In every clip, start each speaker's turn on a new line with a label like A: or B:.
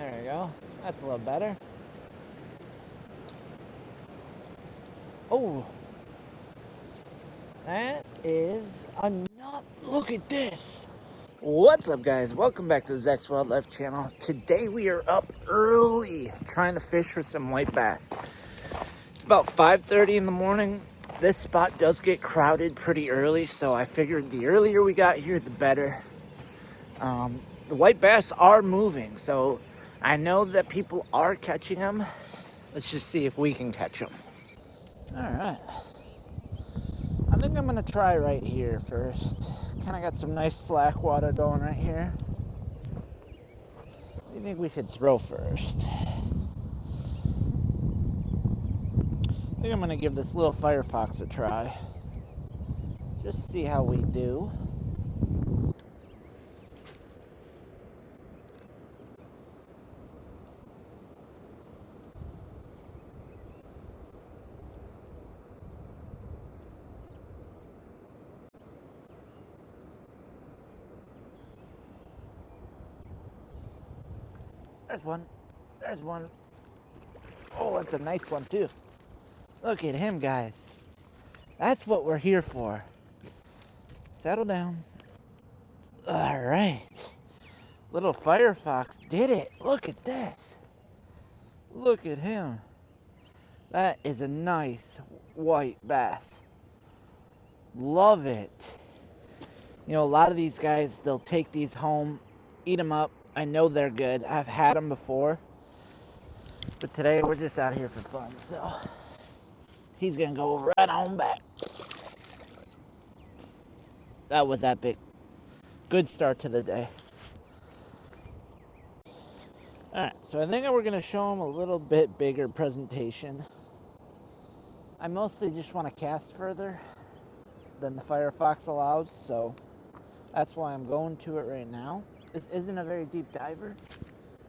A: There we go. That's a little better. Oh, that is enough. Look at this. What's up, guys? Welcome back to the Zachswildlife channel. Today we are up early trying to fish for some white bass. It's about 5:30 in the morning. This spot does get crowded pretty early, so I figured the earlier we got here, the better. The white bass are moving, so I know that people are catching them. Let's just see if we can catch them. All right. I think I'm gonna try right here first. Kind of got some nice slack water going right here. What do you think we should throw first? I think I'm gonna give this little Firefox a try. Just see how we do. There's one. There's one. Oh, that's a nice one too. Look at him, guys. That's what we're here for. Settle down. All right. Little Firefox did it. Look at this. Look at him. That is a nice white bass. Love it. You know, a lot of these guys, they'll take these home, eat them up. I know they're good. I've had them before. But today we're just out here for fun. So he's going to go right on back. That was epic. Good start to the day. Alright, so I think we're going to show him a little bit bigger presentation. I mostly just want to cast further than the Firefox allows, so that's why I'm going to it right now. This isn't a very deep diver,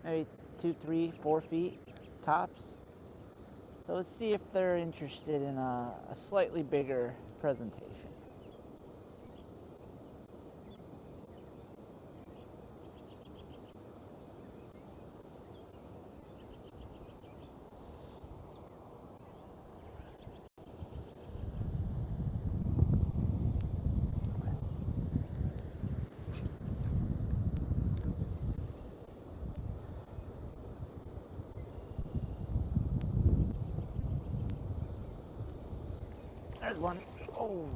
A: maybe 2, 3, 4 feet tops. So let's see if they're interested in a slightly bigger presentation. There's one. Oh.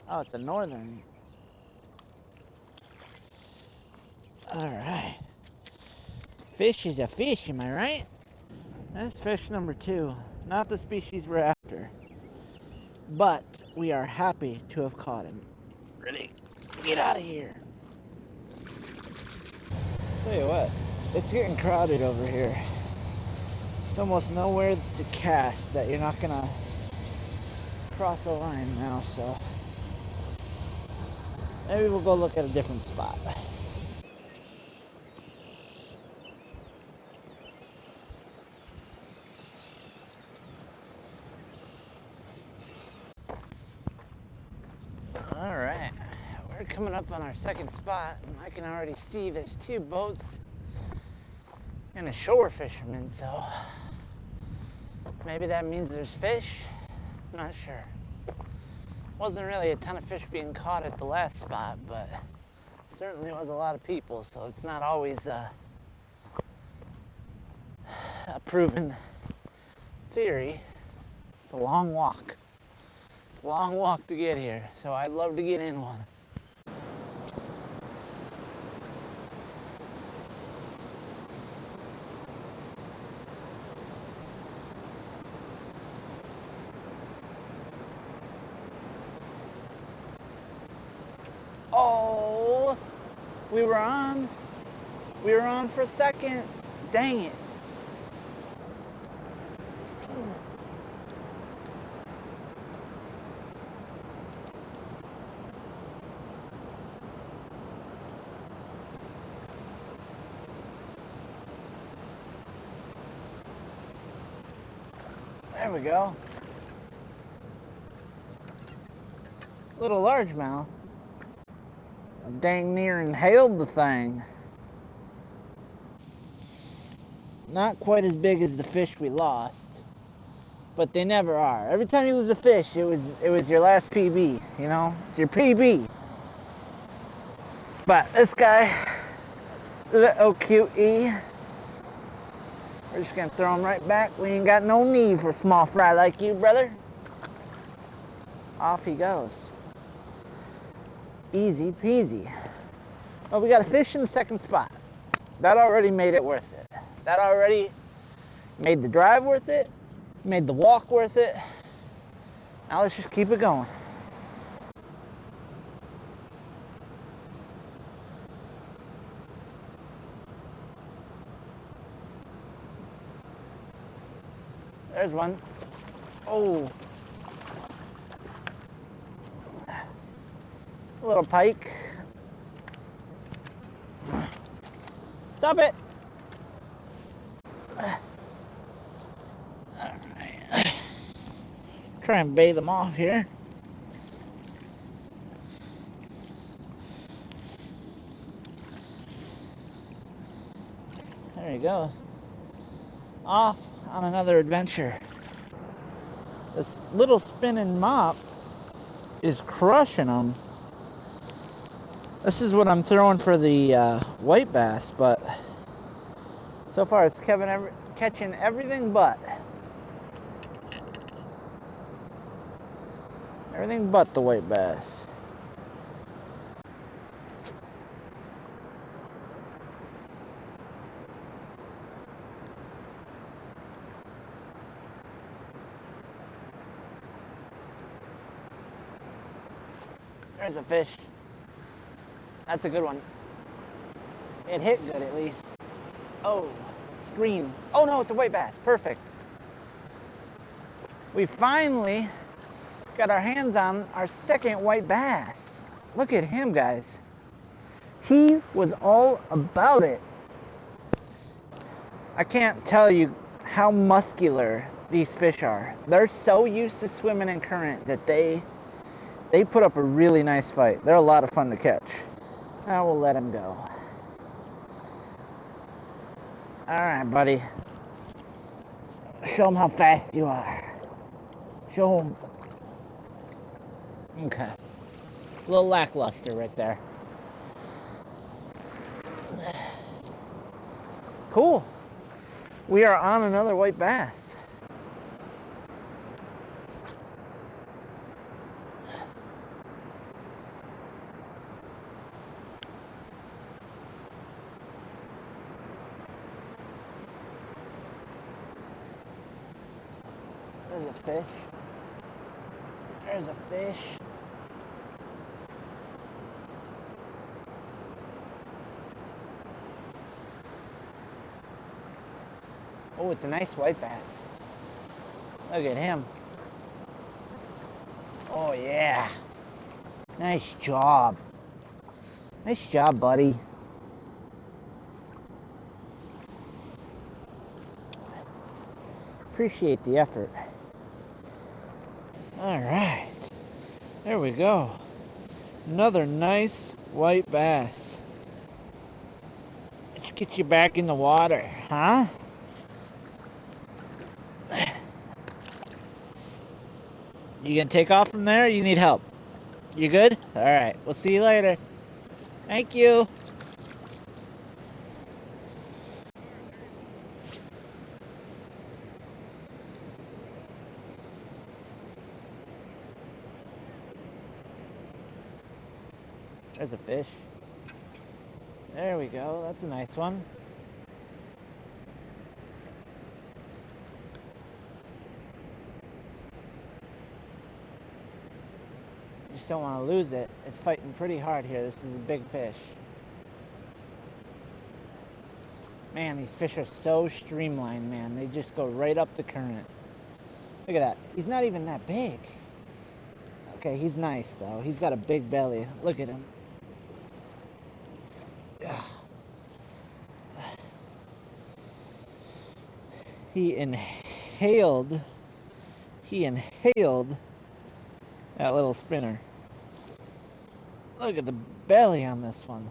A: Oh, it's a northern. Alright. Fish is a fish, am I right? That's fish number 2. Not the species we're after. But we are happy to have caught him. Ready? Get out of here. Tell you what, it's getting crowded over here. It's almost nowhere to cast that you're not gonna cross a line now, so maybe we'll go look at a different spot. Alright, we're coming up on our second spot, and I can already see there's 2 boats and a shore fisherman, so maybe that means there's fish? Not sure. Wasn't really a ton of fish being caught at the last spot, but certainly was a lot of people, so it's not always a proven theory. It's a long walk. It's a long walk to get here, so I'd love to get in one. Oh, we were on. We were on for a second. Dang it. There we go. Little largemouth. Dang near inhaled the thing. Not quite as big as the fish we lost, but they never are. Every time you lose a fish, it was your last PB, you know? It's your PB. But this guy, little cutie, we're just gonna throw him right back. We ain't got no need for small fry like you, brother. Off he goes. Easy peasy. Oh, we got a fish in the second spot. That already made it worth it. That already made the drive worth it, made the walk worth it. Now let's just keep it going. There's one. Oh. A little pike. Stop it. Alright. Try and bait them off here. There he goes. Off on another adventure. This little spinning mop is crushing them. This is what I'm throwing for the white bass, but so far it's catching everything but. Everything but the white bass. There's a fish. That's a good one. It hit good at least. Oh, it's green. Oh no, it's a white bass. Perfect. We finally got our hands on our second white bass. Look at him, guys. He was all about it. I can't tell you how muscular these fish are. They're so used to swimming in current that they put up a really nice fight. They're a lot of fun to catch. I will let him go. Alright, buddy. Show him how fast you are. Show him. Okay. A little lackluster right there. Cool. We are on another white bass. There's a fish. There's a fish. Oh, it's a nice white bass. Look at him. Oh, yeah. Nice job. Nice job, buddy. Appreciate the effort. All right. There we go. Another nice white bass. Let's get you back in the water, huh? You gonna take off from there or you need help? You good? Alright, we'll see you later. Thank you. There's a fish. There we go, that's a nice one. Just don't want to lose it. It's fighting pretty hard here. This is a big fish. Man, these fish are so streamlined, man. They just go right up the current. Look at that. He's not even that big. Okay, he's nice, though. He's got a big belly. Look at him. He inhaled that little spinner. Look at the belly on this one.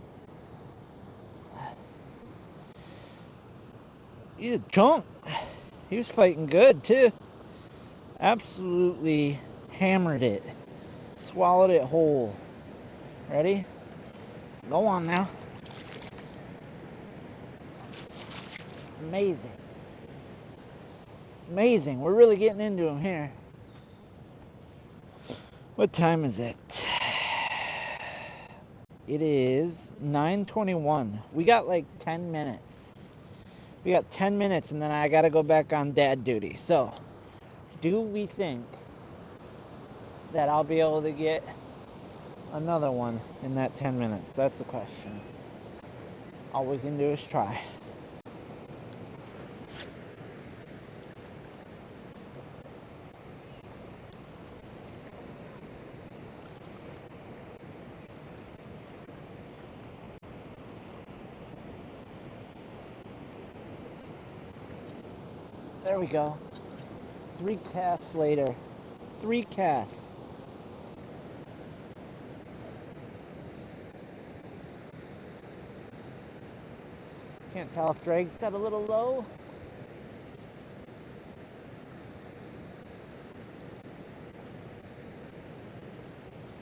A: He's a chunk. He was fighting good too. Absolutely hammered it. Swallowed it whole. Ready? Go on now. Amazing. Amazing. We're really getting into him here. What time is it? It is 9:21. We got like 10 minutes. We got 10 minutes and then I gotta go back on dad duty. So, do we think that I'll be able to get another one in that 10 minutes? That's the question. All we can do is try. There we go. 3 casts later. 3 casts. Can't tell if drag set a little low.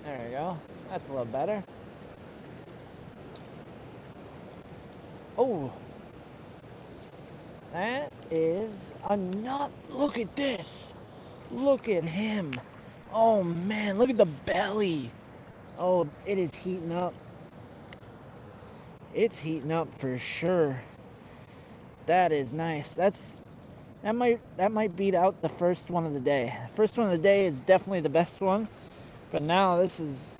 A: There we go. That's a little better. Oh, that is a nut. Look at this. Look at him. Oh man, look at the belly. Oh, it is heating up. It's heating up for sure. That is nice. That might beat out the first one of the day. The first one of the day is definitely the best one, but now this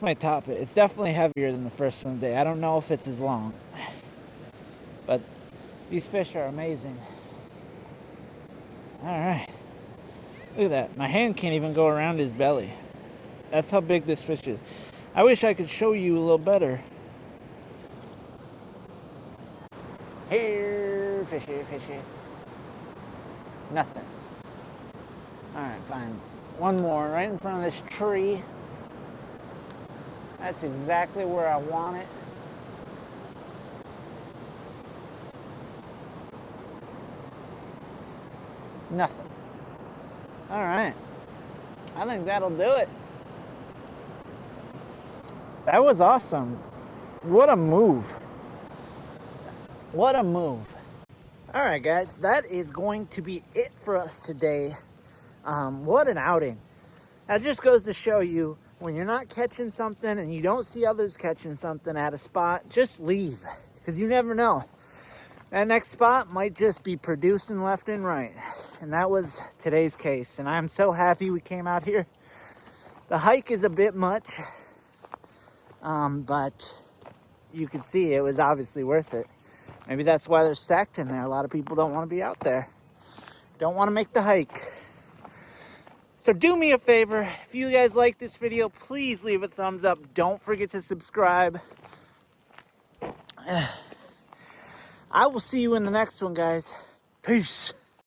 A: might top it. It's definitely heavier than the first one of the day. I don't know if it's as long, but these fish are amazing. All right, look at that. My hand can't even go around his belly. That's how big this fish is. I wish I could show you a little better. Here, fishy, fishy. Nothing. Alright, fine. One more right in front of this tree. That's exactly where I want it. Nothing. Alright. I think that'll do it. That was awesome. What a move. What a move. Alright guys, that is going to be it for us today. What an outing. That just goes to show you, when you're not catching something and you don't see others catching something at a spot, just leave, because you never know. That next spot might just be producing left and right. And that was today's case. And I'm so happy we came out here. The hike is a bit much, but you can see it was obviously worth it. Maybe that's why they're stacked in there. A lot of people don't want to be out there. Don't want to make the hike. So do me a favor. If you guys like this video, please leave a thumbs up. Don't forget to subscribe. I will see you in the next one, guys. Peace.